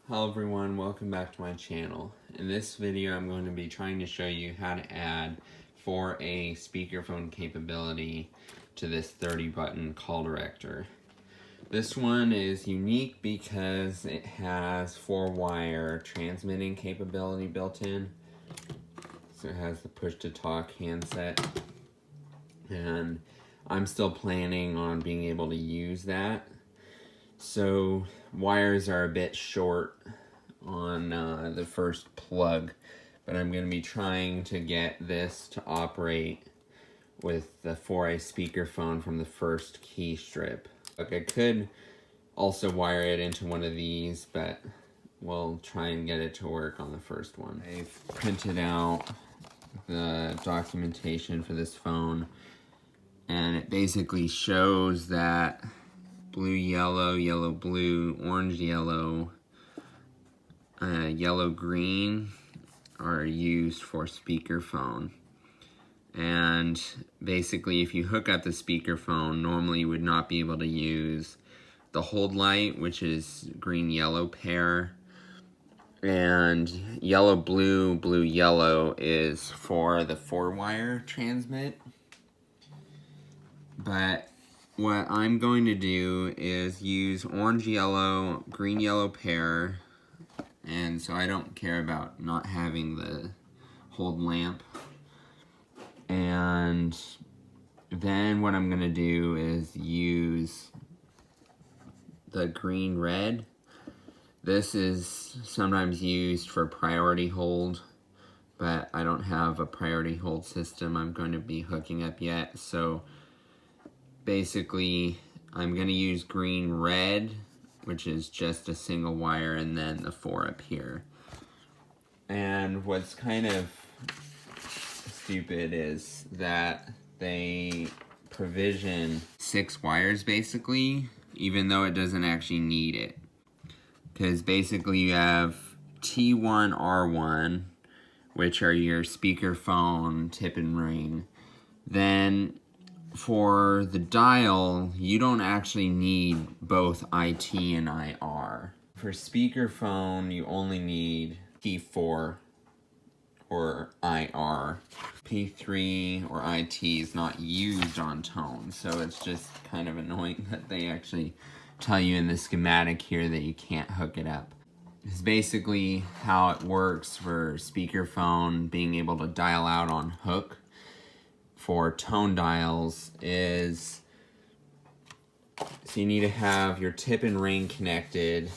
Hello everyone, welcome back to my channel. In this video I'm going to be trying to show you how to add 4A speakerphone capability to this 30 button call director. This one is unique because it has 4-wire transmitting capability built in. So it has the push to talk handset, and I'm still planning on being able to use that. So wires are a bit short on the first plug, but I'm going to be trying to get this to operate with the 4A speakerphone from the first key strip. Like, I could also wire it into one of these, but we'll try and get it to work on the first one. I've printed out the documentation for this phone, and it basically shows that blue, yellow, yellow, blue, orange, yellow, yellow, green are used for speakerphone. And basically, if you hook up the speakerphone, normally you would not be able to use the hold light, which is green, yellow pair, and yellow, blue, blue, yellow is for the 4-wire transmit. But what I'm going to do is use orange, yellow, green, yellow pair, and so I don't care about not having the hold lamp. And then what I'm going to do is use the green, red. This is sometimes used for priority hold, but I don't have a priority hold system I'm going to be hooking up yet. So basically, I'm going to use green, red, which is just a single wire, and then the 4 up here. And what's kind of stupid is that they provision 6 wires basically, even though it doesn't actually need it. Because basically you have T1, R1, which are your speakerphone tip and ring. Then for the dial, you don't actually need both IT and IR. For speakerphone, you only need P4 or IR. P3 or IT is not used on tone, so it's just kind of annoying that they actually tell you in the schematic here that you can't hook it up. It's basically how it works for speakerphone being able to dial out on hook for tone dials is, so you need to have your tip and ring connected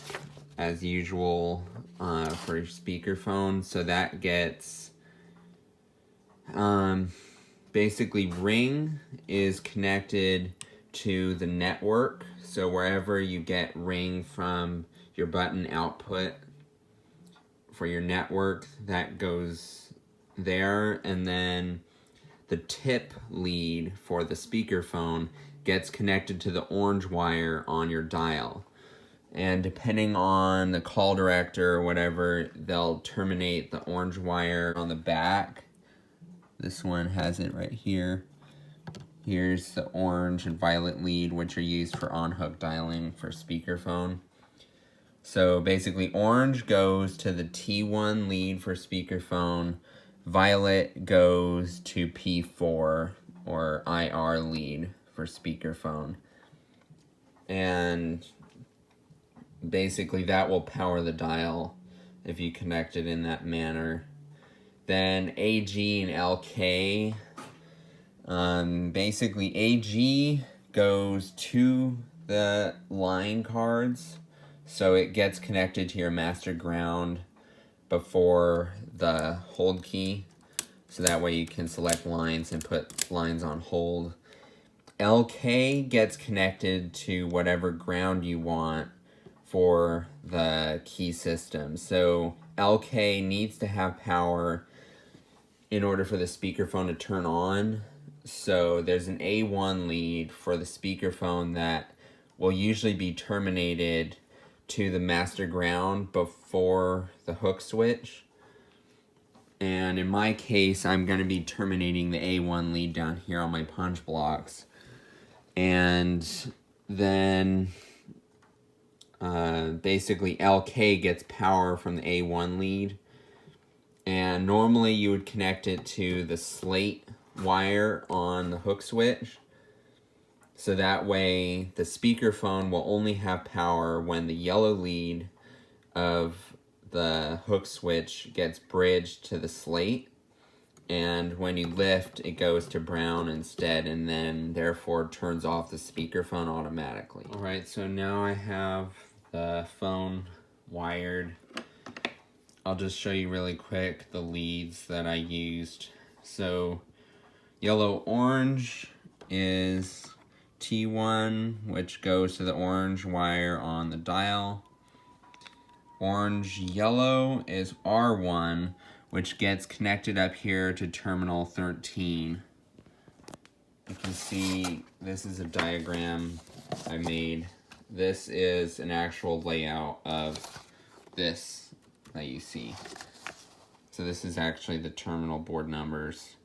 as usual for your speakerphone. So that gets, basically ring is connected to the network. So wherever you get ring from your button output for your network, that goes there. And then the tip lead for the speakerphone gets connected to the orange wire on your dial. And depending on the call director or whatever, they'll terminate the orange wire on the back. This one has it right here. Here's the orange and violet lead, which are used for on-hook dialing for speakerphone. So basically, orange goes to the T1 lead for speakerphone. Violet goes to P4 or IR lead for speakerphone. And basically that will power the dial if you connect it in that manner. Then AG and LK. Basically AG goes to the line cards, so it gets connected to your master ground before the hold key, so that way you can select lines and put lines on hold. LK gets connected to whatever ground you want for the key system. So LK needs to have power in order for the speakerphone to turn on. So there's an A1 lead for the speakerphone that will usually be terminated to the master ground before the hook switch. And in my case, I'm going to be terminating the A1 lead down here on my punch blocks. And then basically LK gets power from the A1 lead. And normally you would connect it to the slate wire on the hook switch. So that way the speakerphone will only have power when the yellow lead of the hook switch gets bridged to the slate. And when you lift, it goes to brown instead, and then therefore turns off the speakerphone automatically. All right, so now I have the phone wired. I'll just show you really quick the leads that I used. So yellow-orange is T1, which goes to the orange wire on the dial. Orange-yellow is R1, which gets connected up here to terminal 13. You can see this is a diagram I made. This is an actual layout of this that you see. So this is actually the terminal board numbers.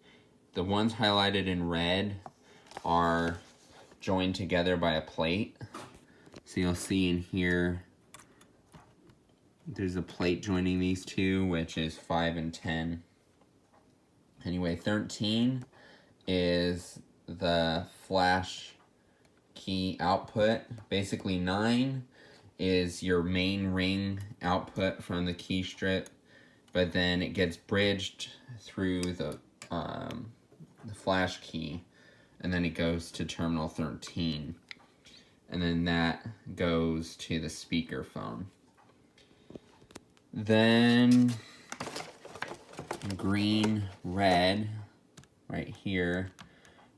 The ones highlighted in red are joined together by a plate. So you'll see in here, there's a plate joining these two, which is 5 and 10. Anyway, 13 is the flash key output. Basically 9 is your main ring output from the key strip, but then it gets bridged through the flash key, and then it goes to terminal 13, and then that goes to the speakerphone. Then green, red, right here,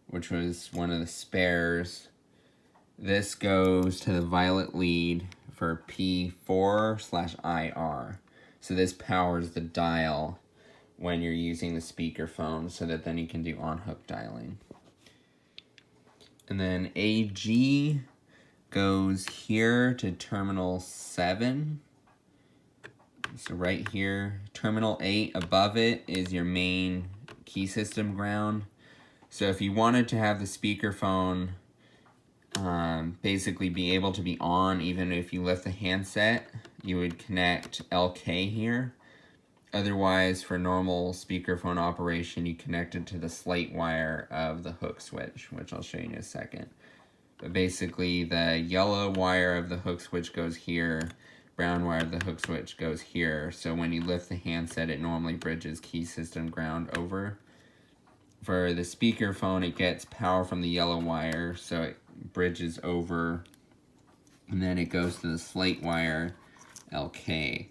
which was one of the spares. This goes to the violet lead for P4/IR. So this powers the dial when you're using the speakerphone, so that then you can do on-hook dialing. And then AG goes here to terminal 7. So right here, terminal 8 above it is your main key system ground. So if you wanted to have the speakerphone basically be able to be on even if you lift the handset, you would connect LK here. Otherwise, for normal speakerphone operation, you connect it to the slate wire of the hook switch, which I'll show you in a second. But basically, the yellow wire of the hook switch goes here, brown wire of the hook switch goes here. So when you lift the handset, it normally bridges key system ground over. For the speakerphone, it gets power from the yellow wire, so it bridges over, and then it goes to the slate wire, LK.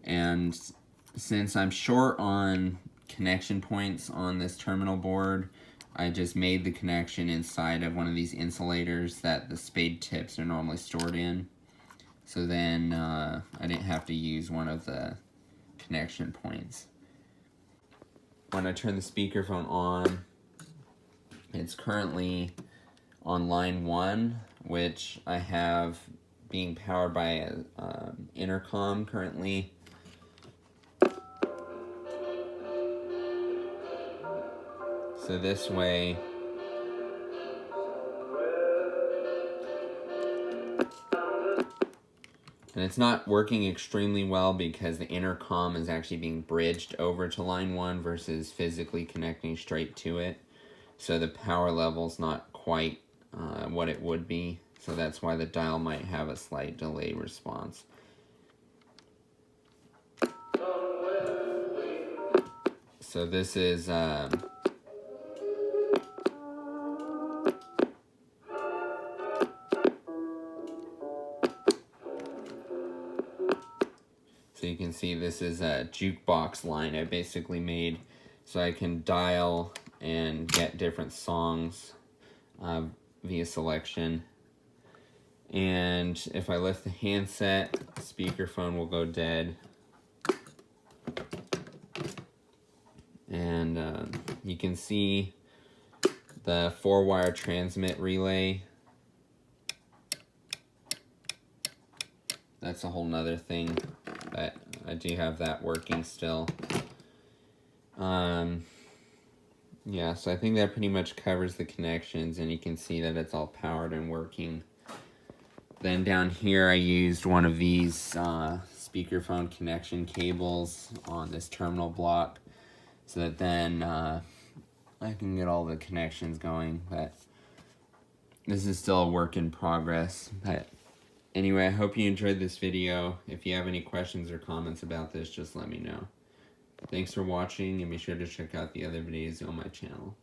And since I'm short on connection points on this terminal board, I just made the connection inside of one of these insulators that the spade tips are normally stored in. So then I didn't have to use one of the connection points. When I turn the speakerphone on, it's currently on line 1, which I have being powered by an intercom currently. So this way, and it's not working extremely well because the intercom is actually being bridged over to line 1 versus physically connecting straight to it. So the power level's not quite what it would be. So that's why the dial might have a slight delay response. So this is so you can see this is a jukebox line I basically made so I can dial and get different songs via selection. And if I lift the handset, the speakerphone will go dead. And you can see the 4-wire transmit relay. That's a whole nother thing, but I do have that working still. Yeah, so I think that pretty much covers the connections, and you can see that it's all powered and working. Then down here I used one of these speakerphone connection cables on this terminal block so that then I can get all the connections going, but this is still a work in progress. But anyway, I hope you enjoyed this video. If you have any questions or comments about this, just let me know. Thanks for watching, and be sure to check out the other videos on my channel.